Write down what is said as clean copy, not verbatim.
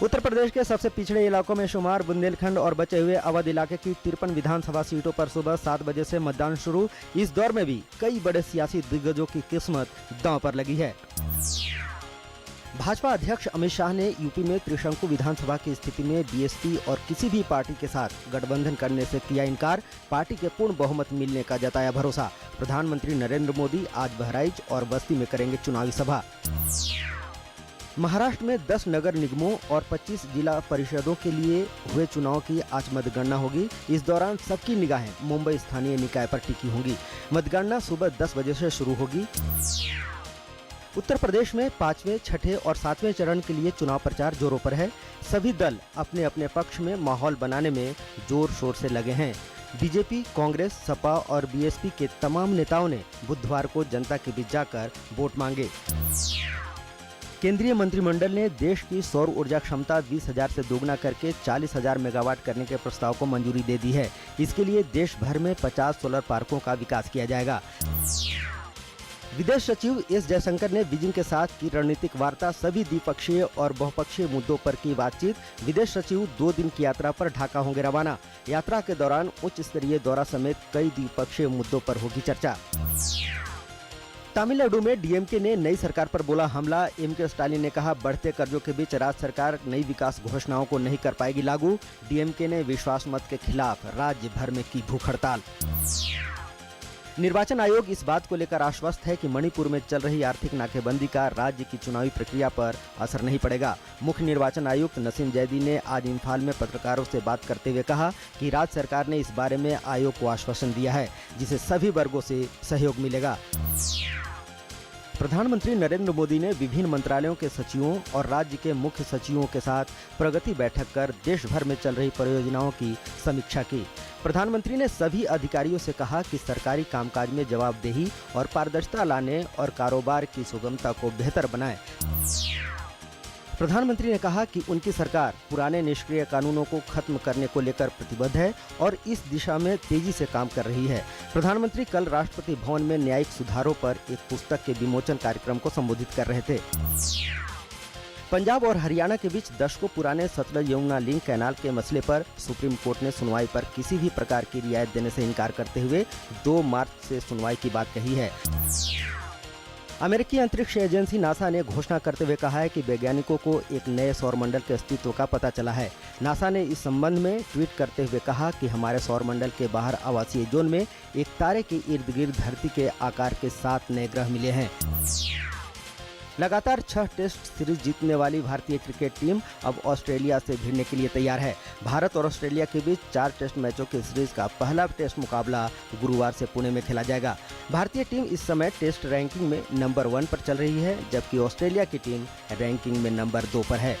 उत्तर प्रदेश के सबसे पिछड़े इलाकों में शुमार बुंदेलखंड और बचे हुए अवध इलाके की 53 विधानसभा सीटों पर सुबह 7 बजे से मतदान शुरू। इस दौर में भी कई बड़े सियासी दिग्गजों की किस्मत दांव पर लगी है। भाजपा अध्यक्ष अमित शाह ने यूपी में त्रिशंकु विधानसभा की स्थिति में बीएसपी और किसी भी पार्टी के साथ गठबंधन करने से किया इनकार। पार्टी के पूर्ण बहुमत मिलने का जताया भरोसा। प्रधानमंत्री नरेंद्र मोदी आज बहराइच और बस्ती में करेंगे चुनावी सभा। महाराष्ट्र में 10 नगर निगमों और 25 जिला परिषदों के लिए हुए चुनाव की आज मतगणना होगी। इस दौरान सबकी निगाहें मुंबई स्थानीय निकाय पर टिकी होंगी। मतगणना सुबह 10 बजे से शुरू होगी। उत्तर प्रदेश में 5वें, 6ठे और 7वें चरण के लिए चुनाव प्रचार जोरों पर है। सभी दल अपने अपने पक्ष में माहौल बनाने में जोर शोर से लगे हैं। बीजेपी, कांग्रेस, सपा और बीएसपी के तमाम नेताओं ने बुधवार को जनता के बीच जाकर वोट मांगे। केंद्रीय मंत्रिमंडल ने देश की सौर ऊर्जा क्षमता 20,000 से दोगुना करके 40,000 मेगावाट करने के प्रस्ताव को मंजूरी दे दी है। इसके लिए देश भर में 50 सोलर पार्कों का विकास किया जाएगा। विदेश सचिव एस जयशंकर ने बीजिंग के साथ की रणनीतिक वार्ता। सभी द्विपक्षीय और बहुपक्षीय मुद्दों पर की बातचीत। विदेश सचिव 2 दिन की यात्रा पर ढाका होंगे रवाना। यात्रा के दौरान उच्च स्तरीय दौरा समेत कई द्विपक्षीय मुद्दों पर होगी चर्चा। तमिलनाडु में डीएमके ने नई सरकार पर बोला हमला। एमके स्टालिन ने कहा बढ़ते कर्जों के बीच राज्य सरकार नई विकास घोषणाओं को नहीं कर पाएगी लागू। डीएमके ने विश्वास मत के खिलाफ राज्य भर में की भूख हड़ताल। निर्वाचन आयोग इस बात को लेकर आश्वस्त है कि मणिपुर में चल रही आर्थिक नाकेबंदी का राज्य की चुनावी प्रक्रिया पर असर नहीं पड़ेगा। मुख्य निर्वाचन आयुक्त नसीम जैदी ने आज इम्फाल में पत्रकारों से बात करते हुए कहा कि राज्य सरकार ने इस बारे में आयोग को आश्वासन दिया है, जिसे सभी वर्गों से सहयोग मिलेगा। प्रधानमंत्री नरेंद्र मोदी ने विभिन्न मंत्रालयों के सचिवों और राज्य के मुख्य सचिवों के साथ प्रगति बैठक कर देश भर में चल रही परियोजनाओं की समीक्षा की। प्रधानमंत्री ने सभी अधिकारियों से कहा कि सरकारी कामकाज में जवाबदेही और पारदर्शिता लाने और कारोबार की सुगमता को बेहतर बनाएं। प्रधानमंत्री ने कहा कि उनकी सरकार पुराने निष्क्रिय कानूनों को खत्म करने को लेकर प्रतिबद्ध है और इस दिशा में तेजी से काम कर रही है। प्रधानमंत्री कल राष्ट्रपति भवन में न्यायिक सुधारों पर एक पुस्तक के विमोचन कार्यक्रम को संबोधित कर रहे थे। पंजाब और हरियाणा के बीच दशकों पुराने सतलज यमुना लिंक कैनाल के मसले पर सुप्रीम कोर्ट ने सुनवाई पर किसी भी प्रकार की रियायत देने से इनकार करते हुए 2 मार्च से सुनवाई की बात कही है। अमेरिकी अंतरिक्ष एजेंसी नासा ने घोषणा करते हुए कहा है कि वैज्ञानिकों को एक नए सौरमंडल के अस्तित्व का पता चला है। नासा ने इस संबंध में ट्वीट करते हुए कहा कि हमारे सौरमंडल के बाहर आवासीय जोन में एक तारे के इर्द गिर्द धरती के आकार के 7 नए ग्रह मिले हैं। लगातार 6 टेस्ट सीरीज जीतने वाली भारतीय क्रिकेट टीम अब ऑस्ट्रेलिया से भिड़ने के लिए तैयार है। भारत और ऑस्ट्रेलिया के बीच 4 टेस्ट मैचों की सीरीज का पहला टेस्ट मुकाबला गुरुवार से पुणे में खेला जाएगा। भारतीय टीम इस समय टेस्ट रैंकिंग में नंबर 1 पर चल रही है, जबकि ऑस्ट्रेलिया की टीम रैंकिंग में नंबर 2 पर है।